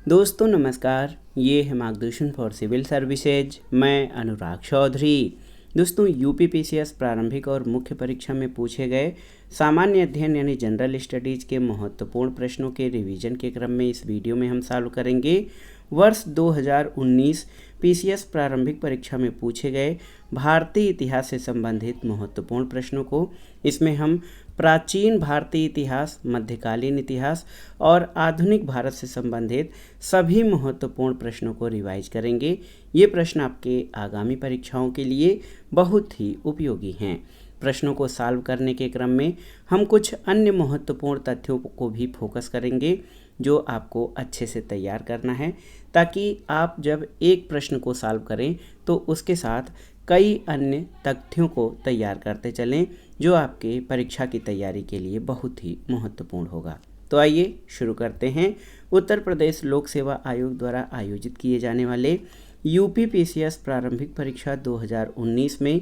दोस्तों नमस्कार, ये है मार्गदर्शन फॉर सिविल सर्विसेज। मैं अनुराग चौधरी। दोस्तों यूपीपीसीएस प्रारंभिक और मुख्य परीक्षा में पूछे गए सामान्य अध्ययन यानी जनरल स्टडीज़ के महत्वपूर्ण प्रश्नों के रिवीजन के क्रम में इस वीडियो में हम सॉल्व करेंगे वर्ष 2019 पीसीएस प्रारंभिक परीक्षा में पूछे गए भारतीय इतिहास से संबंधित महत्वपूर्ण प्रश्नों को। इसमें हम प्राचीन भारतीय इतिहास, मध्यकालीन इतिहास और आधुनिक भारत से संबंधित सभी महत्वपूर्ण प्रश्नों को रिवाइज करेंगे। ये प्रश्न आपके आगामी परीक्षाओं के लिए बहुत ही उपयोगी हैं। प्रश्नों को सॉल्व करने के क्रम में हम कुछ अन्य महत्वपूर्ण तथ्यों को भी फोकस करेंगे जो आपको अच्छे से तैयार करना है, ताकि आप जब एक प्रश्न को सॉल्व करें तो उसके साथ कई अन्य तथ्यों को तैयार करते चलें जो आपके परीक्षा की तैयारी के लिए बहुत ही महत्वपूर्ण होगा। तो आइए शुरू करते हैं। उत्तर प्रदेश लोक सेवा आयोग द्वारा आयोजित किए जाने वाले यूपीपीसीएस प्रारंभिक परीक्षा 2019 में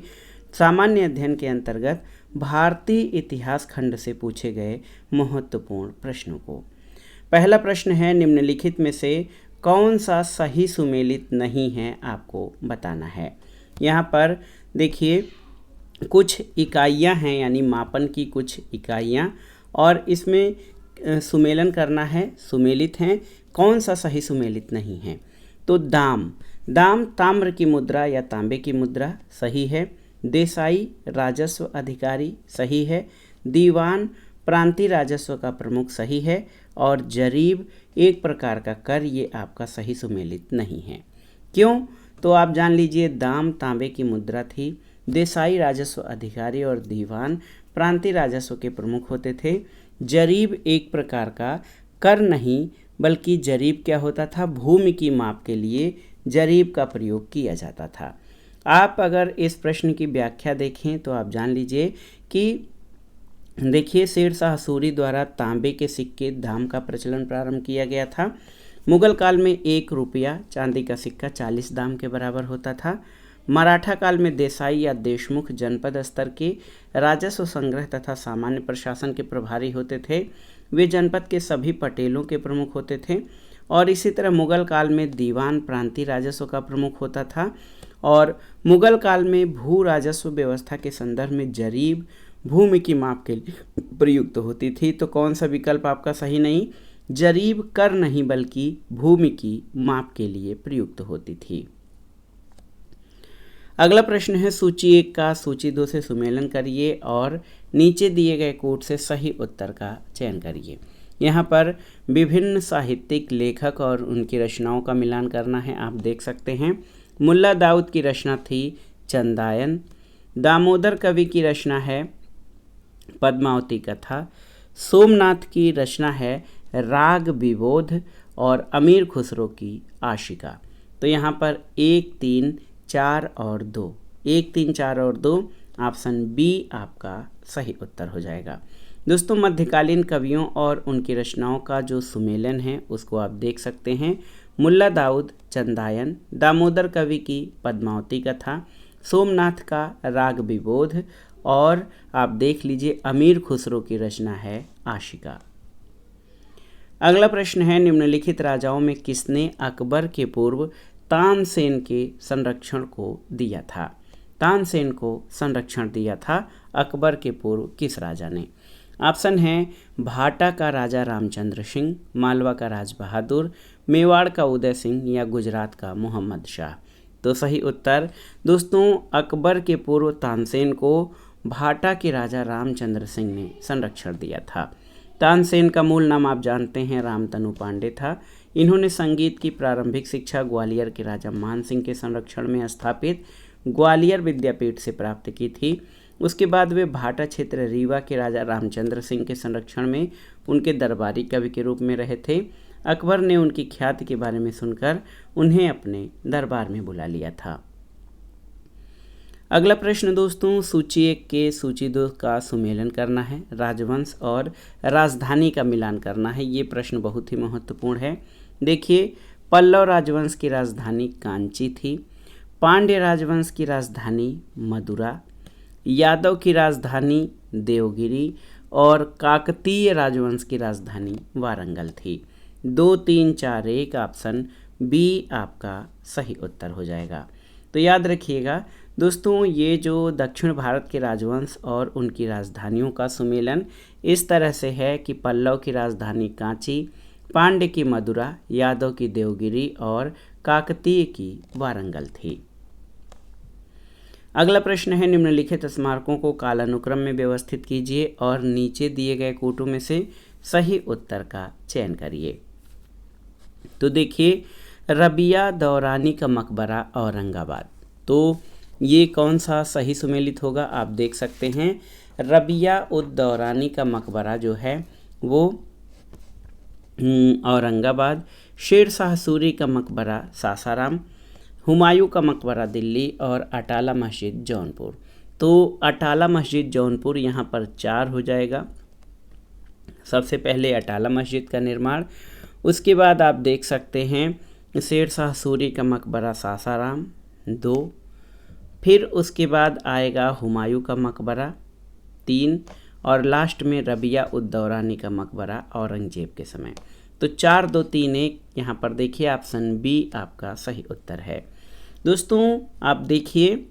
सामान्य अध्ययन के अंतर्गत भारतीय इतिहास खंड से पूछे गए महत्वपूर्ण प्रश्नों को। पहला प्रश्न है, निम्नलिखित में से कौन सा सही सुमेलित नहीं है, आपको बताना है। यहाँ पर देखिए कुछ इकाइयाँ हैं, यानी मापन की कुछ इकाइयाँ, और इसमें सुमेलन करना है, सुमेलित हैं। कौन सा सही सुमेलित नहीं है? तो दाम ताम्र की मुद्रा या तांबे की मुद्रा सही है। देसाई राजस्व अधिकारी सही है। दीवान प्रांतीय राजस्व का प्रमुख सही है। और जरीब एक प्रकार का कर, ये आपका सही सुमेलित नहीं है। क्यों? तो आप जान लीजिए, दाम तांबे की मुद्रा थी, देसाई राजस्व अधिकारी और दीवान प्रांतीय राजस्व के प्रमुख होते थे। जरीब एक प्रकार का कर नहीं, बल्कि जरीब क्या होता था, भूमि की माप के लिए जरीब का प्रयोग किया जाता था। आप अगर इस प्रश्न की व्याख्या देखें तो आप जान लीजिए कि देखिए शेरशाह सूरी द्वारा तांबे के सिक्के दाम का प्रचलन प्रारंभ किया गया था। मुगल काल में 1 रुपया चांदी का सिक्का 40 दाम के बराबर होता था। मराठा काल में देसाई या देशमुख जनपद स्तर के राजस्व संग्रह तथा सामान्य प्रशासन के प्रभारी होते थे। वे जनपद के सभी पटेलों के प्रमुख होते थे। और इसी तरह मुगल काल में दीवान प्रांतीय राजस्व का प्रमुख होता था। और मुगल काल में भू राजस्व व्यवस्था के संदर्भ में जरीब भूमि की माप के लिए प्रयुक्त होती थी। तो कौन सा विकल्प आपका सही नहीं? जरीब कर नहीं, बल्कि भूमि की माप के लिए प्रयुक्त होती थी। अगला प्रश्न है, सूची 1 का सूची 2 से सुमेलन करिए और नीचे दिए गए कोड से सही उत्तर का चयन करिए। यहाँ पर विभिन्न साहित्यिक लेखक और उनकी रचनाओं का मिलान करना है। आप देख सकते हैं, मुल्ला दाऊद की रचना थी चंदायन। दामोदर कवि की रचना है पद्मावती कथा। सोमनाथ की रचना है राग विबोध। और अमीर खुसरो की आशिका। तो यहाँ पर 1, 3, 4 और 2, 1, 3, 4 और 2, ऑप्शन बी आपका सही उत्तर हो जाएगा। दोस्तों मध्यकालीन कवियों और उनकी रचनाओं का जो सुमेलन है उसको आप देख सकते हैं। मुल्ला दाऊद चंदायन, दामोदर कवि की पद्मावती कथा, सोमनाथ का राग विबोध, और आप देख लीजिए अमीर खुसरो की रचना है आशिका। अगला प्रश्न है, निम्नलिखित राजाओं में किसने अकबर के पूर्व तानसेन के संरक्षण को दिया था? तानसेन को संरक्षण दिया था अकबर के पूर्व किस राजा ने? ऑप्शन है भाटा का राजा रामचंद्र सिंह, मालवा का राज बहादुर, मेवाड़ का उदय सिंह या गुजरात का मोहम्मद शाह। तो सही उत्तर दोस्तों, अकबर के पूर्व तानसेन को भाटा के राजा रामचंद्र सिंह ने संरक्षण दिया था। तानसेन का मूल नाम आप जानते हैं, रामतनु पांडे था। इन्होंने संगीत की प्रारंभिक शिक्षा ग्वालियर के राजा मान सिंह के संरक्षण में स्थापित ग्वालियर विद्यापीठ से प्राप्त की थी। उसके बाद वे भाटा क्षेत्र रीवा के राजा रामचंद्र सिंह के संरक्षण में उनके दरबारी कवि के रूप में रहे थे। अकबर ने उनकी ख्याति के बारे में सुनकर उन्हें अपने दरबार में बुला लिया था। अगला प्रश्न दोस्तों, सूची 1 के सूची 2 का सुमेलन करना है, राजवंश और राजधानी का मिलान करना है। ये प्रश्न बहुत ही महत्वपूर्ण है। देखिए, पल्लव राजवंश की राजधानी कांची थी। पांड्य राजवंश की राजधानी मदुरा। यादव की राजधानी देवगिरी और काकतीय राजवंश की राजधानी वारंगल थी। 2 3 4 1 ऑप्शन बी आपका सही उत्तर हो जाएगा। तो याद रखिएगा दोस्तों, ये जो दक्षिण भारत के राजवंश और उनकी राजधानियों का सुमेलन इस तरह से है कि पल्लव की राजधानी कांची, पांड्य की मदुरा, यादव की देवगिरी और काकतीय की वारंगल थी। अगला प्रश्न है, निम्नलिखित स्मारकों को कालानुक्रम में व्यवस्थित कीजिए और नीचे दिए गए कोटों में से सही उत्तर का चयन करिए। तो देखिए, रबिया दौरानी का मकबरा औरंगाबाद, तो ये कौन सा सही सुमेलित होगा? आप देख सकते हैं, रबिया उद दौरानी का मकबरा जो है वो औरंगाबाद, शेर शाह सूरी का मकबरा सासाराम, हुमायूं का मकबरा दिल्ली और अटाला मस्जिद जौनपुर। तो अटाला मस्जिद जौनपुर यहाँ पर 4 हो जाएगा। सबसे पहले अटाला मस्जिद का निर्माण, उसके बाद आप देख सकते हैं शेर शाह सूरी का मकबरा सासाराम 2, फिर उसके बाद आएगा हुमायूं का मकबरा 3 और लास्ट में रबिया उद दौरानी का मकबरा औरंगजेब के समय। तो 4 2 3 1 यहाँ पर देखिए ऑप्शन बी आपका सही उत्तर है। दोस्तों आप देखिए,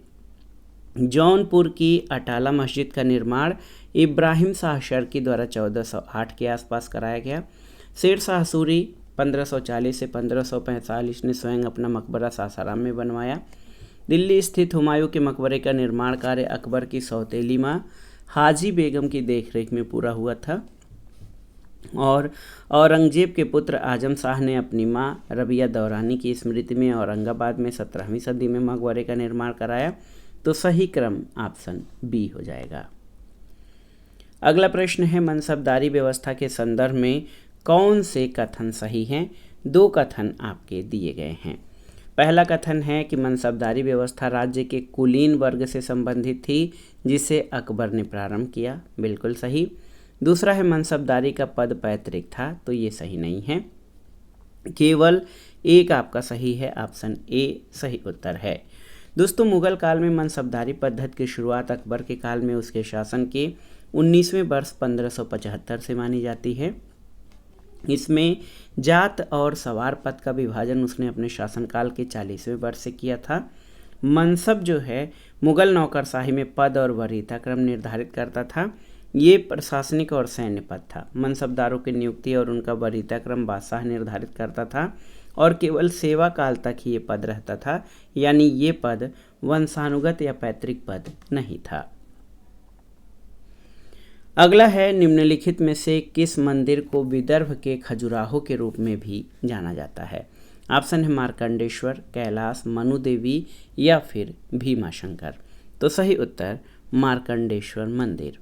जौनपुर की अटाला मस्जिद का निर्माण इब्राहिम शाह शर्की द्वारा 1408 के आसपास कराया गया। शेर शाह सूरी 1540 से 1545 ने स्वयं अपना मकबरा सासाराम में बनवाया। दिल्ली स्थित हुमायूं के मकबरे का निर्माण कार्य अकबर की सौतेली माँ हाजी बेगम की देखरेख में पूरा हुआ था और औरंगजेब के पुत्र आजम शाह ने अपनी माँ रबिया दौरानी की स्मृति में औरंगाबाद में 17वीं सदी में मकबरे का निर्माण कराया। तो सही क्रम ऑप्शन बी हो जाएगा। अगला प्रश्न है, मनसबदारी व्यवस्था के संदर्भ में कौन से कथन सही हैं? 2 कथन आपके दिए गए हैं। पहला कथन है कि मनसबदारी व्यवस्था राज्य के कुलीन वर्ग से संबंधित थी जिसे अकबर ने प्रारंभ किया, बिल्कुल सही। दूसरा है, मनसबदारी का पद पैतृक था, तो ये सही नहीं है। केवल एक आपका सही है, ऑप्शन ए सही उत्तर है। दोस्तों, मुगल काल में मनसबदारी पद्धति की शुरुआत अकबर के काल में उसके शासन के 19वें वर्ष 1575 से मानी जाती है। इसमें जात और सवार पद का विभाजन उसने अपने शासनकाल के 40वें वर्ष से किया था। मनसब जो है मुगल नौकरशाही में पद और वरीयता क्रम निर्धारित करता था। ये प्रशासनिक और सैन्य पद था। मनसबदारों की नियुक्ति और उनका वरीयता क्रम बादशाह निर्धारित करता था और केवल सेवा काल तक ही ये पद रहता था, यानी ये पद वंशानुगत या पैतृक पद नहीं था। अगला है, निम्नलिखित में से किस मंदिर को विदर्भ के खजुराहो के रूप में भी जाना जाता है? ऑप्शन है मार्कंडेश्वर, कैलाश, मनुदेवी या फिर भीमाशंकर। तो सही उत्तर मार्कंडेश्वर मंदिर।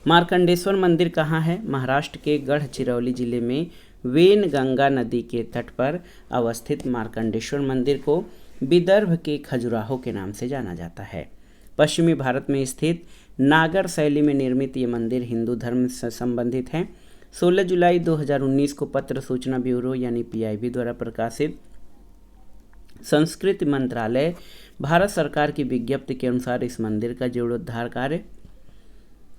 मार्कंडेश्वर मंदिर कहाँ है? महाराष्ट्र के गढ़चिरौली जिले में वेनगंगा नदी के तट पर अवस्थित मार्कंडेश्वर मंदिर को विदर्भ के खजुराहो के नाम से जाना जाता है। पश्चिमी भारत में स्थित नागर शैली में निर्मित ये मंदिर हिंदू धर्म से संबंधित है। 16 जुलाई 2019 को पत्र सूचना ब्यूरो यानी PIB द्वारा प्रकाशित संस्कृति मंत्रालय भारत सरकार की विज्ञप्ति के अनुसार इस मंदिर का जीर्णोद्धार कार्य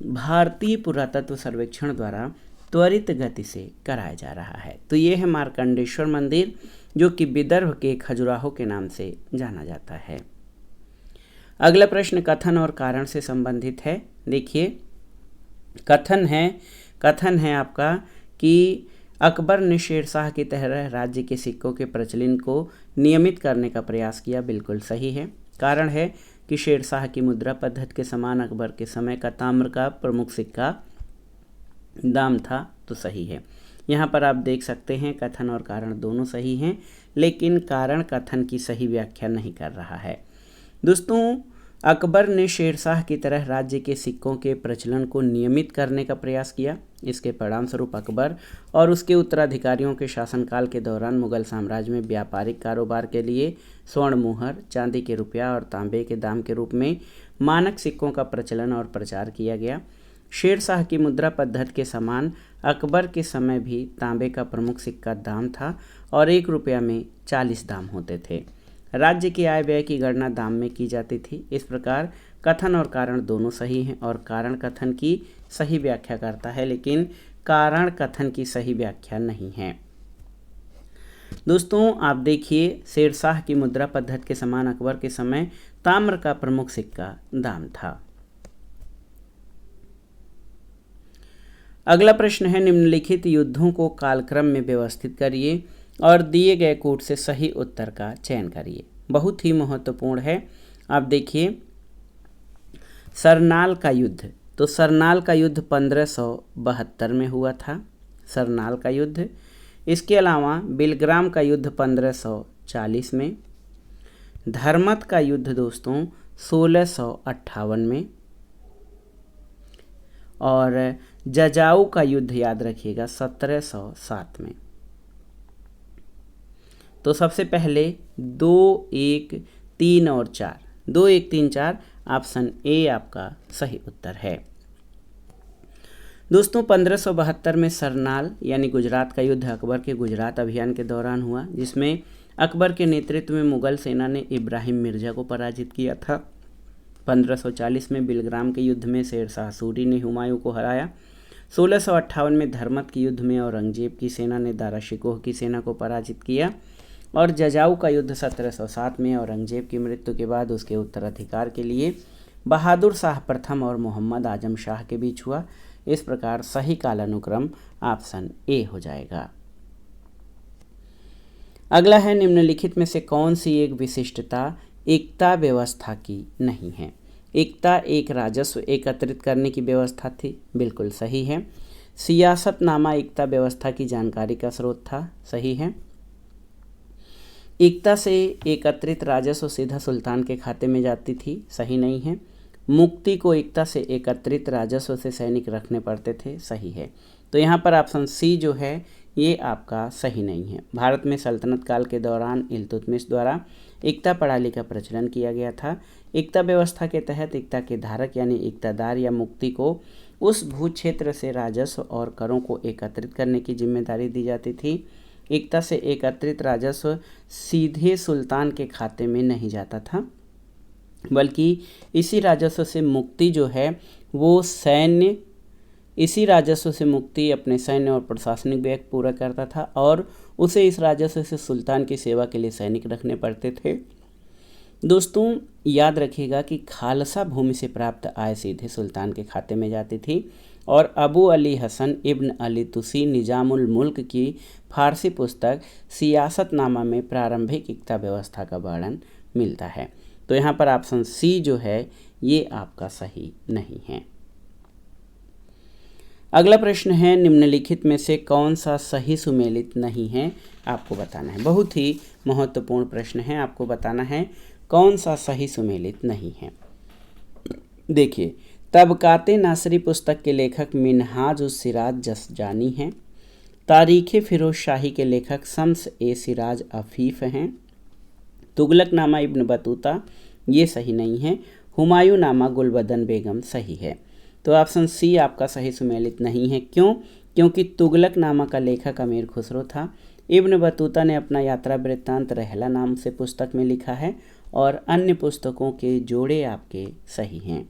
भारतीय पुरातत्व सर्वेक्षण द्वारा त्वरित गति से कराया जा रहा है। तो ये है मार्कंडेश्वर मंदिर, जो कि विदर्भ के खजुराहो के नाम से जाना जाता है। अगला प्रश्न कथन और कारण से संबंधित है। देखिए, कथन है आपका कि अकबर ने शेरशाह की तरह राज्य के सिक्कों के प्रचलन को नियमित करने का प्रयास किया, बिल्कुल सही है। कारण है कि शेरशाह की मुद्रा पद्धति के समान अकबर के समय का ताम्र का प्रमुख सिक्का दाम था, तो सही है। यहाँ पर आप देख सकते हैं कथन और कारण दोनों सही हैं, लेकिन कारण कथन की सही व्याख्या नहीं कर रहा है। दोस्तों, अकबर ने शेरशाह की तरह राज्य के सिक्कों के प्रचलन को नियमित करने का प्रयास किया। इसके परिणामस्वरूप अकबर और उसके उत्तराधिकारियों के शासनकाल के दौरान मुगल साम्राज्य में व्यापारिक कारोबार के लिए स्वर्ण मुहर, चांदी के रुपया और तांबे के दाम के रूप में मानक सिक्कों का प्रचलन और प्रचार किया गया। शेरशाह की मुद्रा पद्धति के समान अकबर के समय भी तांबे का प्रमुख सिक्का दाम था और 1 रुपया में 40 दाम होते थे। राज्य की आय व्यय की गणना दाम में की जाती थी। इस प्रकार कथन और कारण दोनों सही हैं और कारण कथन की सही व्याख्या करता है, लेकिन कारण कथन की सही व्याख्या नहीं है। दोस्तों आप देखिए, शेरशाह की मुद्रा पद्धति के समान अकबर के समय ताम्र का प्रमुख सिक्का दाम था। अगला प्रश्न है, निम्नलिखित युद्धों को कालक्रम में व्यवस्थित करिए और दिए गए कोड से सही उत्तर का चयन करिए। बहुत ही महत्वपूर्ण है। आप देखिए, सरनाल का युद्ध, तो सरनाल का युद्ध 1572 में हुआ था, सरनाल का युद्ध। इसके अलावा बिलग्राम का युद्ध 1540 में, धर्मत का युद्ध दोस्तों 1658 में, और जजाऊ का युद्ध याद रखिएगा 1707 में। तो सबसे पहले 2, 1, 3 और 4, 2, 1, 3, 4 ऑप्शन ए आपका सही उत्तर है। दोस्तों 1572 में सरनाल यानी गुजरात का युद्ध अकबर के गुजरात अभियान के दौरान हुआ, जिसमें अकबर के नेतृत्व में मुगल सेना ने इब्राहिम मिर्जा को पराजित किया था। 1540 में बिलग्राम के युद्ध में शेरशाह सूरी ने हुमायूं को हराया। 1658 में धर्मत के युद्ध में औरंगजेब की सेना ने दारा शिकोह की सेना को पराजित किया। और जजाऊ का युद्ध 1707 में औरंगजेब की मृत्यु के बाद उसके उत्तराधिकार के लिए बहादुर शाह प्रथम और मोहम्मद आजम शाह के बीच हुआ। इस प्रकार सही कालानुक्रम ऑप्शन ए हो जाएगा। अगला है, निम्नलिखित में से कौन सी एक विशिष्टता एकता व्यवस्था की नहीं है। एकता एक राजस्व एकत्रित करने की व्यवस्था थी, बिल्कुल सही है। सियासतनामा एकता व्यवस्था की जानकारी का स्रोत था, सही है। एकता से एकत्रित राजस्व सीधा सुल्तान के खाते में जाती थी, सही नहीं है। मुक्ति को एकता से एकत्रित राजस्व से सैनिक रखने पड़ते थे, सही है। तो यहाँ पर ऑप्शन सी जो है ये आपका सही नहीं है। भारत में सल्तनत काल के दौरान इल्तुतमिश द्वारा एकता प्रणाली का प्रचलन किया गया था। एकता व्यवस्था के तहत एकता के धारक यानी एकतादार या मुक्ति को उस भू क्षेत्र से राजस्व और करों को एकत्रित करने की जिम्मेदारी दी जाती थी। एकता से एकत्रित राजस्व सीधे सुल्तान के खाते में नहीं जाता था, बल्कि इसी राजस्व से मुक्ति जो है वो सैन्य, इसी राजस्व से मुक्ति अपने सैन्य और प्रशासनिक व्यय पूरा करता था और उसे इस राजस्व से सुल्तान की सेवा के लिए सैनिक रखने पड़ते थे। दोस्तों याद रखिएगा कि खालसा भूमि से प्राप्त आय सीधे सुल्तान के खाते में जाती थी और अबू अली हसन इब्न अली तुसी निजामुल मुल्क की फारसी पुस्तक सियासतनामा में प्रारंभिक एकता व्यवस्था का वर्णन मिलता है। तो यहाँ पर ऑप्शन सी जो है ये आपका सही नहीं है। अगला प्रश्न है, निम्नलिखित में से कौन सा सही सुमेलित नहीं है, आपको बताना है। बहुत ही महत्वपूर्ण प्रश्न है, आपको बताना है कौन सा सही सुमेलित नहीं है। देखिए, तबकाते नासरी पुस्तक के लेखक मिनहाज उस सिराज जसजानी हैं। तारीख़ फिरोज शाही के लेखक शम्स ए सिराज अफीफ़ हैं। तुगलकनामा इब्न बतूता ये सही नहीं है। हुमायूं नामा गुलबदन बेगम सही है। तो ऑप्शन सी आपका सही सुमेलित नहीं है। क्यों? क्योंकि तुगलकनामा का लेखक अमीर खुसरो था। इब्न बतूता ने अपना यात्रा वृत्तांत रहला नाम से पुस्तक में लिखा है और अन्य पुस्तकों के जोड़े आपके सही हैं।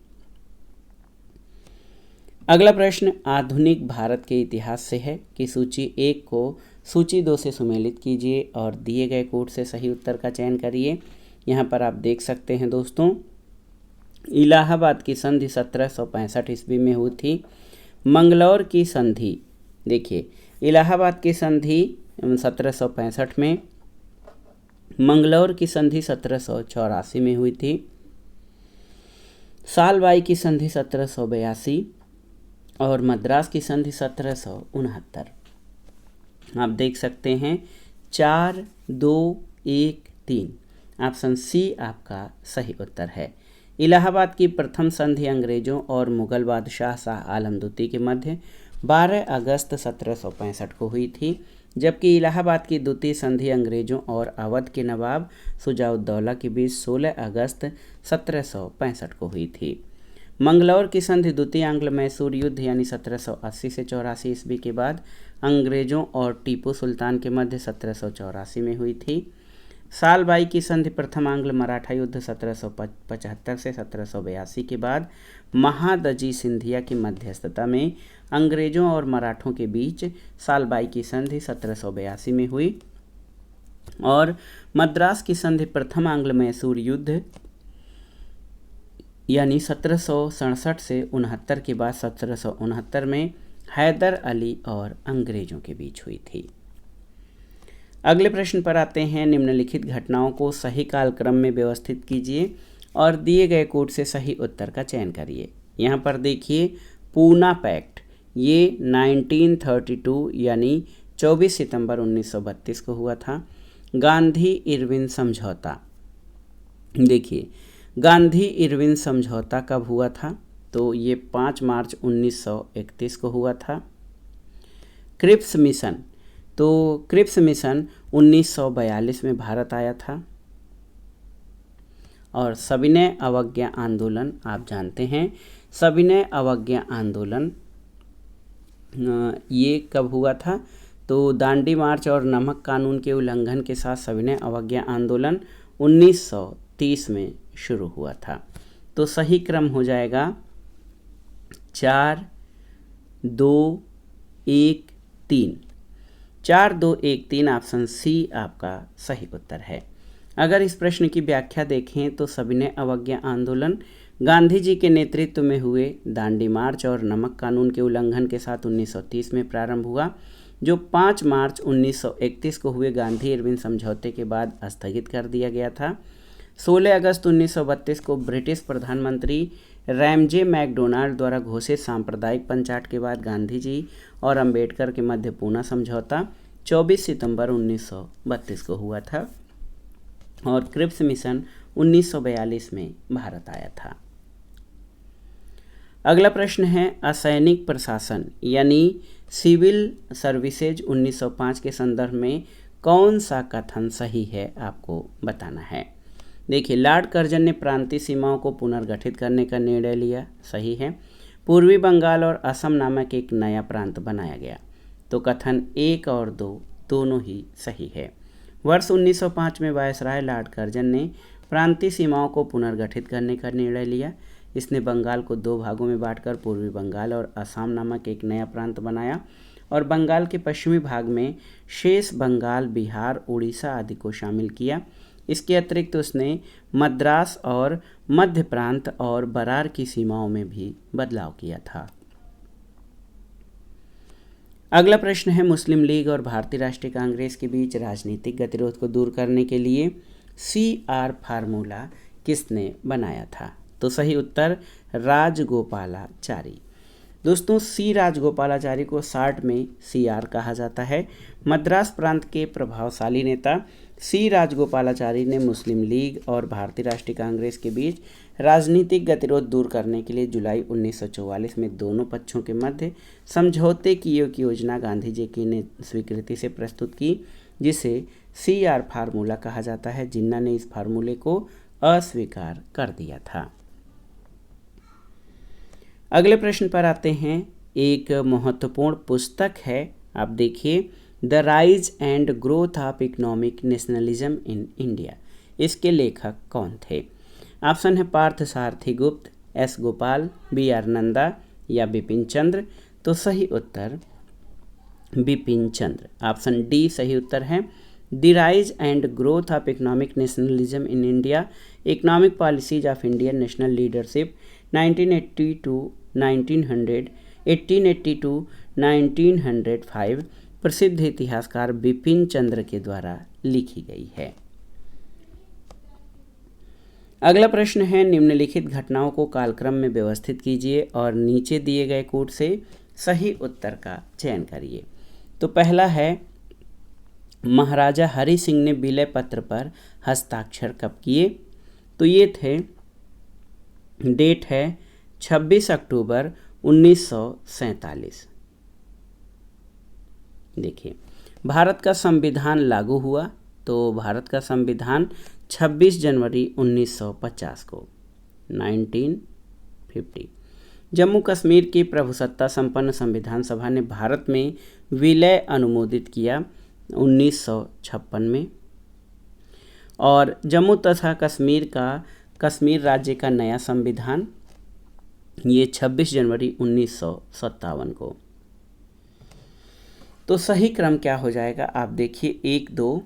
अगला प्रश्न आधुनिक भारत के इतिहास से है कि सूची 1 को सूची 2 से सुमेलित कीजिए और दिए गए कोड से सही उत्तर का चयन करिए। यहाँ पर आप देख सकते हैं दोस्तों, इलाहाबाद की संधि 1765 ईस्वी में हुई थी। मंगलौर की संधि, देखिए इलाहाबाद की संधि 1765 में, मंगलौर की संधि 1784 में हुई थी। सालबाई की संधि 1782 और मद्रास की संधि 1769। आप देख सकते हैं 4, 2, 1, 3 ऑप्शन सी आपका सही उत्तर है। इलाहाबाद की प्रथम संधि अंग्रेजों और मुगल बादशाह शाह आलम द्वितीय के मध्य 12 अगस्त 1765 को हुई थी, जबकि इलाहाबाद की द्वितीय संधि अंग्रेजों और अवध के नवाब शुजाउद्दौला के बीच 16 अगस्त 1765 को हुई थी। मंगलौर की संधि द्वितीय आंग्ल मैसूर युद्ध यानी 1780 से 84 ईस्वी के बाद अंग्रेजों और टीपू सुल्तान के मध्य 1784 में हुई थी। साल बाई की संधि प्रथम आंग्ल मराठा युद्ध 1775 से 1782 के बाद महादजी सिंधिया की मध्यस्थता में अंग्रेजों और मराठों के बीच साल बाई की संधि 1782 में हुई और मद्रास की संधि प्रथम आंग्ल मैसूर युद्ध यानी 1767 से 69 के बाद 1769 में हैदर अली और अंग्रेजों के बीच हुई थी। अगले प्रश्न पर आते हैं। निम्नलिखित घटनाओं को सही कालक्रम में व्यवस्थित कीजिए और दिए गए कोड से सही उत्तर का चयन करिए। यहाँ पर देखिए, पूना पैक्ट ये 1932 यानी 24 सितंबर 1932 को हुआ था। गांधी इरविन समझौता, देखिए गांधी इरविन समझौता कब हुआ था, तो ये 5 मार्च 1931 को हुआ था। क्रिप्स मिशन, तो क्रिप्स मिशन 1942 में भारत आया था। और सविनय अवज्ञा आंदोलन, आप जानते हैं सविनय अवज्ञा आंदोलन ये कब हुआ था, तो दांडी मार्च और नमक कानून के उल्लंघन के साथ सविनय अवज्ञा आंदोलन 1930 में शुरू हुआ था। तो सही क्रम हो जाएगा 4, 2, 1, 3। 4, 2, 1, 3 ऑप्शन सी आपका सही उत्तर है। अगर इस प्रश्न की व्याख्या देखें तो सविनय अवज्ञा आंदोलन गांधी जी के नेतृत्व में हुए दांडी मार्च और नमक कानून के उल्लंघन के साथ 1930 में प्रारंभ हुआ, जो 5 मार्च 1931 को हुए गांधी इरविन समझौते के बाद स्थगित कर दिया गया था। 16 अगस्त 1932 को ब्रिटिश प्रधानमंत्री रैमजे मैकडोनाल्ड द्वारा घोषित सांप्रदायिक पंचाट के बाद गांधी जी और अंबेडकर के मध्य पूना समझौता 24 सितंबर 1932 को हुआ था और क्रिप्स मिशन 1942 में भारत आया था। अगला प्रश्न है, असैनिक प्रशासन यानी सिविल सर्विसेज 1905 के संदर्भ में कौन सा कथन सही है, आपको बताना है। देखिए, लॉर्ड कर्जन ने प्रांतीय सीमाओं को पुनर्गठित करने का निर्णय लिया, सही है। पूर्वी बंगाल और असम नामक एक नया प्रांत बनाया गया, तो कथन 1 और 2 दोनों ही सही है। वर्ष 1905 में वायसराय लॉर्ड कर्जन ने प्रांतीय सीमाओं को पुनर्गठित करने का निर्णय लिया। इसने बंगाल को 2 भागों में बांटकर पूर्वी बंगाल और असम नामक एक नया प्रांत बनाया और बंगाल के पश्चिमी भाग में शेष बंगाल, बिहार, उड़ीसा आदि को शामिल किया। इसके अतिरिक्त उसने मद्रास और मध्य प्रांत और बरार की सीमाओं में भी बदलाव किया था। अगला प्रश्न है, मुस्लिम लीग और भारतीय राष्ट्रीय कांग्रेस के बीच राजनीतिक गतिरोध को दूर करने के लिए CR फार्मूला किसने बनाया था, तो सही उत्तर राजगोपालाचारी। दोस्तों, C राजगोपालाचारी को शार्ट में CR कहा जाता है। मद्रास प्रांत के प्रभावशाली नेता C राजगोपालाचारी ने मुस्लिम लीग और भारतीय राष्ट्रीय कांग्रेस के बीच राजनीतिक गतिरोध दूर करने के लिए जुलाई 1944 में दोनों पक्षों के मध्य समझौते की एक योजना गांधी जी की ने स्वीकृति से प्रस्तुत की, जिसे CR फार्मूला कहा जाता है। जिन्ना ने इस फार्मूले को अस्वीकार कर दिया था। अगले प्रश्न पर आते हैं। एक महत्वपूर्ण पुस्तक है, आप देखिए, the rise and growth of economic nationalism in India. इसके लेखक कौन थे? ऑप्शन है पार्थ सारथी गुप्त, S गोपाल, BR नंदा या बिपिन चंद्र। तो सही उत्तर बिपिन चंद्र, ऑप्शन डी सही उत्तर है। The rise and growth of economic nationalism in India, economic policies of Indian national leadership 1882 to 1905 प्रसिद्ध इतिहासकार बिपिन चंद्र के द्वारा लिखी गई है। अगला प्रश्न है, निम्नलिखित घटनाओं को कालक्रम में व्यवस्थित कीजिए और नीचे दिए गए कोड से सही उत्तर का चयन करिए। तो पहला है, महाराजा हरि सिंह ने विलय पत्र पर हस्ताक्षर कब किए? तो ये थे, डेट है 26 अक्टूबर 1947। देखिए, भारत का संविधान लागू हुआ, तो भारत का संविधान 26 जनवरी 1950 को 1950। जम्मू कश्मीर की प्रभुसत्ता संपन्न संविधान सभा ने भारत में विलय अनुमोदित किया 1956 में। और जम्मू तथा कश्मीर राज्य का नया संविधान ये 26 जनवरी 1957 को। तो सही क्रम क्या हो जाएगा आप देखिए, 1 2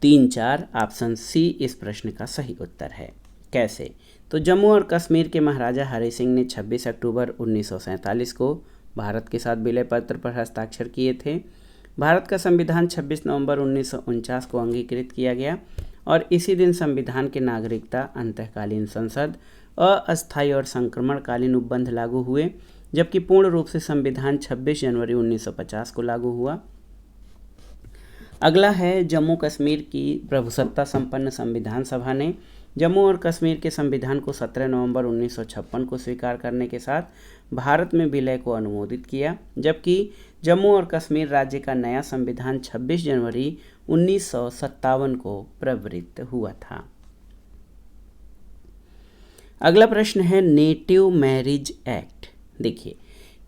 3 4, ऑप्शन सी इस प्रश्न का सही उत्तर है। कैसे? तो जम्मू और कश्मीर के महाराजा हरि सिंह ने 26 अक्टूबर 1947 को भारत के साथ विलय पत्र पर हस्ताक्षर किए थे। भारत का संविधान 26 नवंबर 1949 को अंगीकृत किया गया और इसी दिन संविधान के नागरिकता, अंतःकालीन संसद, अस्थायी और संक्रमणकालीन उपबंध लागू हुए, जबकि पूर्ण रूप से संविधान 26 जनवरी 1950 को लागू हुआ। अगला है जम्मू कश्मीर की प्रभुसत्ता संपन्न संविधान सभा ने जम्मू और कश्मीर के संविधान को 17 नवंबर 1956 को स्वीकार करने के साथ भारत में विलय को अनुमोदित किया, जबकि जम्मू और कश्मीर राज्य का नया संविधान 26 जनवरी 1957 को प्रवृत्त हुआ था। अगला प्रश्न है नेटिव मैरिज एक्ट। देखिए,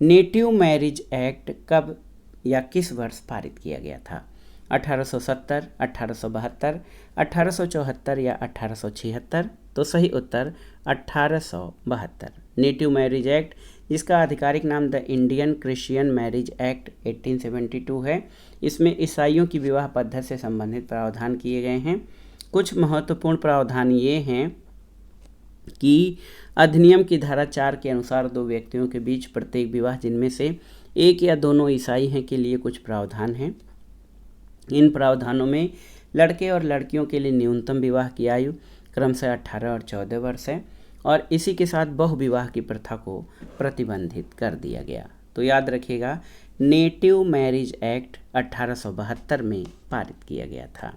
नेटिव मैरिज एक्ट कब या किस वर्ष पारित किया गया था? 1870, 1872, 1874 या 1876? तो सही उत्तर 1872। नेटिव मैरिज एक्ट, जिसका आधिकारिक नाम the Indian Christian marriage act 1872 है, इसमें ईसाइयों की विवाह पद्धति से संबंधित प्रावधान किए गए हैं। कुछ महत्वपूर्ण प्रावधान ये हैं कि अधिनियम की धारा 4 के अनुसार दो व्यक्तियों के बीच प्रत्येक विवाह जिनमें से एक या दोनों ईसाई हैं के लिए कुछ प्रावधान हैं। इन प्रावधानों में लड़के और लड़कियों के लिए न्यूनतम विवाह की आयु क्रमशः 18 और 14 वर्ष है और इसी के साथ बहुविवाह की प्रथा को प्रतिबंधित कर दिया गया। तो याद रखिएगा, नेटिव मैरिज एक्ट 1872 में पारित किया गया था।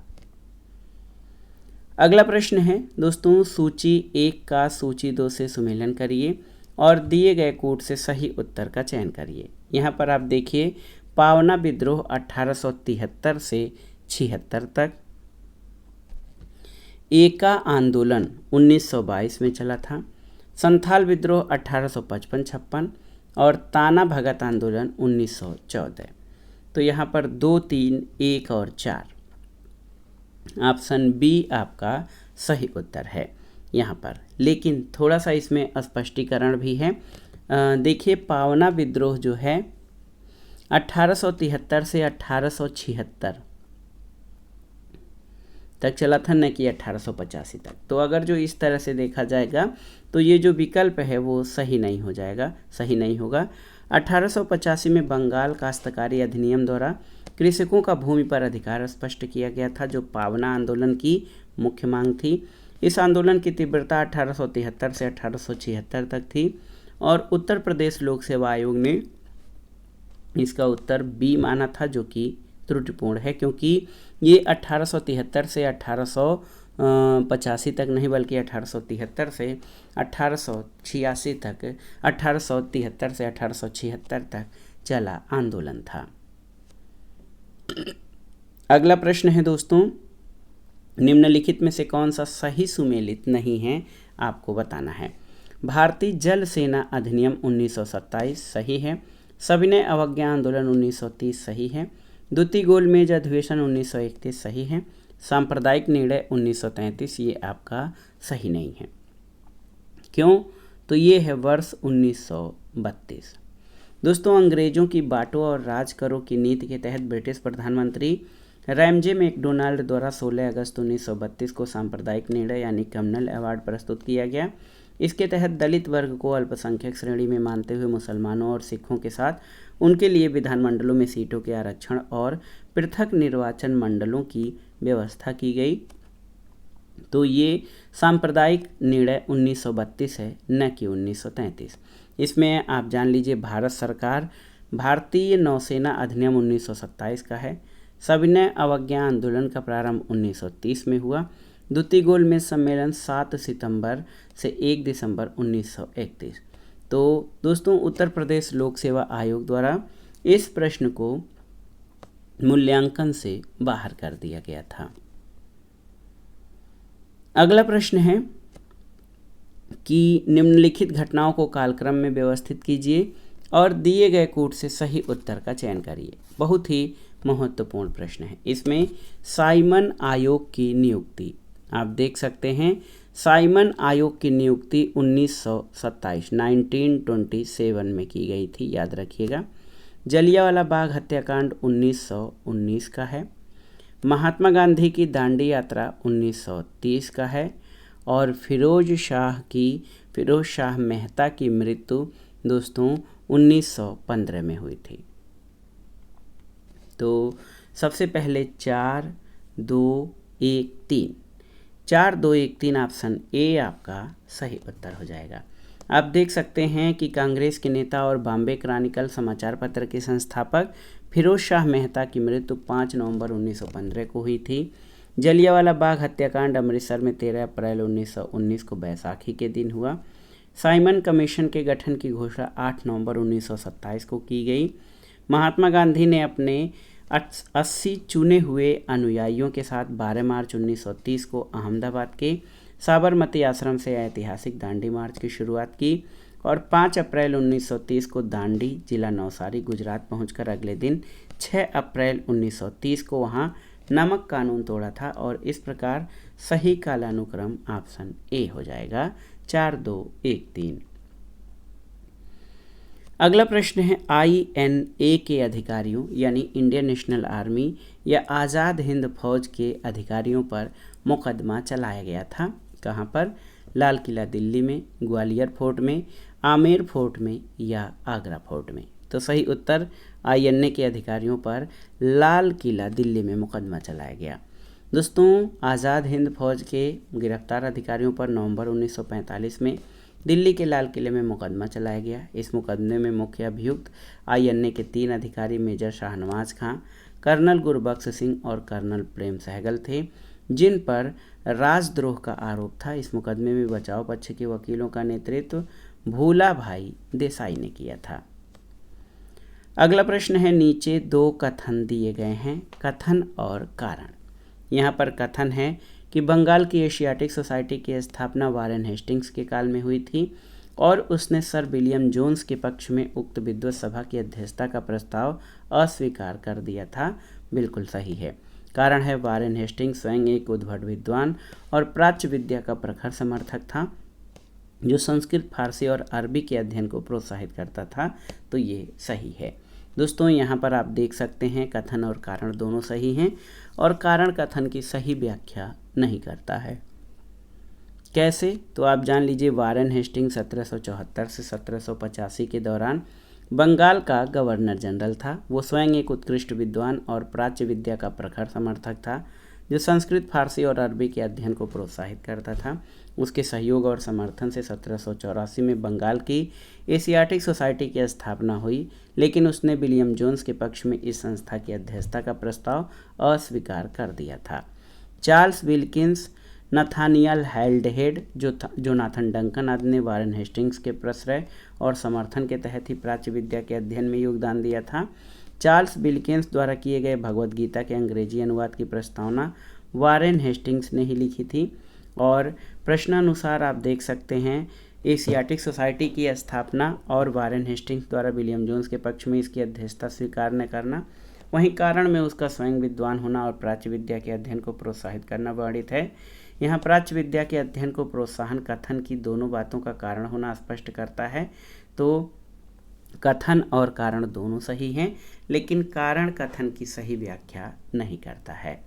अगला प्रश्न है दोस्तों, सूची 1 का सूची 2 से सुमेलन करिए और दिए गए कूट से सही उत्तर का चयन करिए। यहाँ पर आप देखिए, पावना विद्रोह 1873 से 76 तक, एका आंदोलन 1922 में चला था, संथाल विद्रोह 1855-56 और ताना भगत आंदोलन 1914। तो यहाँ पर 2, 3, 1 और 4, ऑप्शन बी आपका सही उत्तर है यहाँ पर। लेकिन थोड़ा सा इसमें स्पष्टीकरण भी है। देखिए, पावना विद्रोह जो है 1873 से 1876 तक चला था, न कि 1885 तक। तो अगर जो इस तरह से देखा जाएगा तो ये जो विकल्प है वो सही नहीं हो जाएगा, सही नहीं होगा। 1885 में बंगाल काश्तकारी अधिनियम द्वारा कृषकों का भूमि पर अधिकार स्पष्ट किया गया था, जो पावना आंदोलन की मुख्य मांग थी। इस आंदोलन की तीव्रता 1873 से 1876 तक थी और उत्तर प्रदेश लोक सेवा आयोग ने इसका उत्तर बी माना था, जो कि त्रुटिपूर्ण है, क्योंकि ये 1873 से 1885 तक नहीं बल्कि 1873 से 1886 तक, 1873 से 1876 तक चला आंदोलन था। अगला प्रश्न है दोस्तों, निम्नलिखित में से कौन सा सही सुमेलित नहीं है आपको बताना है। भारतीय जल सेना अधिनियम 1927 सही है, सविनय अवज्ञा आंदोलन 1930 सही है, द्वितीय गोलमेज अधिवेशन 1931 सही है, सांप्रदायिक निर्णय 1933 ये आपका सही नहीं है। क्यों? तो ये है वर्ष 1932। दोस्तों, अंग्रेजों की बांटो और राज करो की नीति के तहत ब्रिटिश प्रधानमंत्री रैमजे मैकडोनाल्ड द्वारा 16 अगस्त 1932 को सांप्रदायिक निर्णय यानी कम्युनल अवार्ड प्रस्तुत किया गया। इसके तहत दलित वर्ग को अल्पसंख्यक श्रेणी में मानते हुए मुसलमानों और सिखों के साथ उनके लिए विधानमंडलों में सीटों के आरक्षण और पृथक निर्वाचन मंडलों की व्यवस्था की गई। तो ये सांप्रदायिक निर्णय 1932 है, न कि 1933। इसमें आप जान लीजिए, भारत सरकार भारतीय नौसेना अधिनियम 1927 का है, सविनय अवज्ञा आंदोलन का प्रारंभ 1930 में हुआ, द्वितीय गोलमेज सम्मेलन 7 सितंबर से 1 दिसंबर 1931। तो दोस्तों, उत्तर प्रदेश लोक सेवा आयोग द्वारा इस प्रश्न को मूल्यांकन से बाहर कर दिया गया था। अगला प्रश्न है कि निम्नलिखित घटनाओं को कालक्रम में व्यवस्थित कीजिए और दिए गए कूट से सही उत्तर का चयन करिए। बहुत ही महत्वपूर्ण प्रश्न है। इसमें साइमन आयोग की नियुक्ति आप देख सकते हैं। साइमन आयोग की नियुक्ति 1927 में की गई थी, याद रखिएगा। जलियांवाला बाग हत्याकांड 1919 का है। महात्मा गांधी की दांडी यात्रा 1930 का है। और फिरोज शाह मेहता की मृत्यु दोस्तों 1915 में हुई थी। तो सबसे पहले 4, 2, 1, 3 4, 2, 1, 3 ऑप्शन ए आपका सही उत्तर हो जाएगा। आप देख सकते हैं कि कांग्रेस के नेता और बॉम्बे क्रॉनिकल समाचार पत्र के संस्थापक फिरोज शाह मेहता की मृत्यु 5 नवंबर 1915 को हुई थी। जलियांवाला बाग हत्याकांड अमृतसर में 13 अप्रैल 1919 को बैसाखी के दिन हुआ। साइमन कमीशन के गठन की घोषणा 8 नवंबर 1927 को की गई। महात्मा गांधी ने अपने 80 चुने हुए अनुयायियों के साथ 12 मार्च 1930 को अहमदाबाद के साबरमती आश्रम से ऐतिहासिक दांडी मार्च की शुरुआत की और 5 अप्रैल 1930 को दांडी जिला नवसारी गुजरात पहुंचकर अगले दिन 6 अप्रैल 1930 को वहां नमक कानून तोड़ा था। और इस प्रकार सही कालानुक्रम ऑप्शन ए हो जाएगा। 4, 2, 1, 3। अगला प्रश्न है INA के अधिकारियों यानी इंडियन नेशनल आर्मी या आज़ाद हिंद फौज के अधिकारियों पर मुकदमा चलाया गया था। कहाँ पर? लाल किला दिल्ली में, ग्वालियर फोर्ट में, आमेर फोर्ट में या आगरा फोर्ट में। तो सही उत्तर INA के अधिकारियों पर लाल किला दिल्ली में मुकदमा चलाया गया। दोस्तों आज़ाद हिंद फौज के गिरफ्तार अधिकारियों पर नवंबर 1945 में दिल्ली के लाल किले में मुकदमा चलाया गया। इस मुकदमे में मुख्य अभियुक्त INA के 3 अधिकारी मेजर शाहनवाज खां, कर्नल गुरबख्श सिंह और कर्नल प्रेम सहगल थे, जिन पर राजद्रोह का आरोप था। इस मुकदमे में बचाव पक्ष के वकीलों का नेतृत्व भूला भाई देसाई ने किया था। अगला प्रश्न है नीचे 2 कथन दिए गए हैं, कथन और कारण। यहाँ पर कथन है कि बंगाल की एशियाटिक सोसाइटी की स्थापना वारेन हेस्टिंग्स के काल में हुई थी और उसने सर विलियम जोन्स के पक्ष में उक्त विद्वत सभा की अध्यक्षता का प्रस्ताव अस्वीकार कर दिया था। बिल्कुल सही है। कारण है वारेन हेस्टिंग्स स्वयं एक उद्भट विद्वान और प्राच्य विद्या का प्रखर समर्थक था, जो संस्कृत, फारसी और अरबी के अध्ययन को प्रोत्साहित करता था। तो ये सही है। दोस्तों यहाँ पर आप देख सकते हैं कथन और कारण दोनों सही हैं और कारण कथन की सही व्याख्या नहीं करता है। कैसे? तो आप जान लीजिए। वारेन हेस्टिंग 1774 से 1785 के दौरान बंगाल का गवर्नर जनरल था। वो स्वयं एक उत्कृष्ट विद्वान और प्राच्य विद्या का प्रखर समर्थक था, जो संस्कृत, फारसी और अरबी के अध्ययन को प्रोत्साहित करता था। उसके सहयोग और समर्थन से 1784 में बंगाल की एशियाटिक सोसाइटी की स्थापना हुई, लेकिन उसने विलियम जोन्स के पक्ष में इस संस्था की अध्यक्षता का प्रस्ताव अस्वीकार कर दिया था। Charles Wilkins, Nathaniel Halhed, Jonathan Duncan आदि ने वारेन हेस्टिंग्स के प्रश्रय और समर्थन के तहत ही प्राच्य विद्या के अध्ययन में योगदान दिया था। चार्ल्स विल्किंस द्वारा किए गए भगवद गीता के अंग्रेजी अनुवाद की प्रस्तावना वारेन हेस्टिंग्स ने ही लिखी थी। और प्रश्नानुसार आप देख सकते हैं एशियाटिक सोसाइटी की स्थापना और वारेन हेस्टिंग्स द्वारा विलियम जोन्स के पक्ष में इसकी अध्यक्षता स्वीकार न करना, वहीं कारण में उसका स्वयं विद्वान होना और प्राच्य विद्या के अध्ययन को प्रोत्साहित करना वर्णित है। यहाँ प्राच्य विद्या के अध्ययन को प्रोत्साहन कथन की दोनों बातों का कारण होना स्पष्ट करता है। तो कथन और कारण दोनों सही हैं, लेकिन कारण कथन की सही व्याख्या नहीं करता है।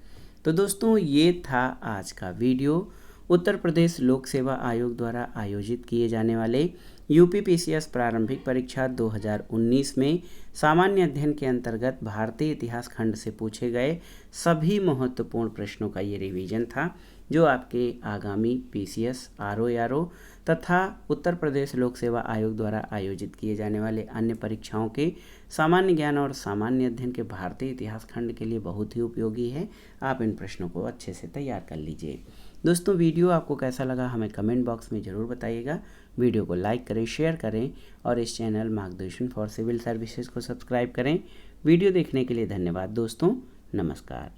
तो दोस्तों ये था आज का वीडियो। उत्तर प्रदेश लोक सेवा आयोग द्वारा आयोजित किए जाने वाले UPPCS प्रारंभिक परीक्षा 2019 में सामान्य अध्ययन के अंतर्गत भारतीय इतिहास खंड से पूछे गए सभी महत्वपूर्ण प्रश्नों का ये रिवीजन था, जो आपके आगामी PCS, RO तथा उत्तर प्रदेश लोक सेवा आयोग द्वारा आयोजित किए जाने वाले अन्य परीक्षाओं के सामान्य ज्ञान और सामान्य अध्ययन के भारतीय इतिहास खंड के लिए बहुत ही उपयोगी है। आप इन प्रश्नों को अच्छे से तैयार कर लीजिए। दोस्तों वीडियो आपको कैसा लगा हमें कमेंट बॉक्स में ज़रूर बताइएगा। वीडियो को लाइक करें, शेयर करें और इस चैनल मार्गदर्शन फॉर सिविल सर्विसेज को सब्सक्राइब करें। वीडियो देखने के लिए धन्यवाद दोस्तों। नमस्कार।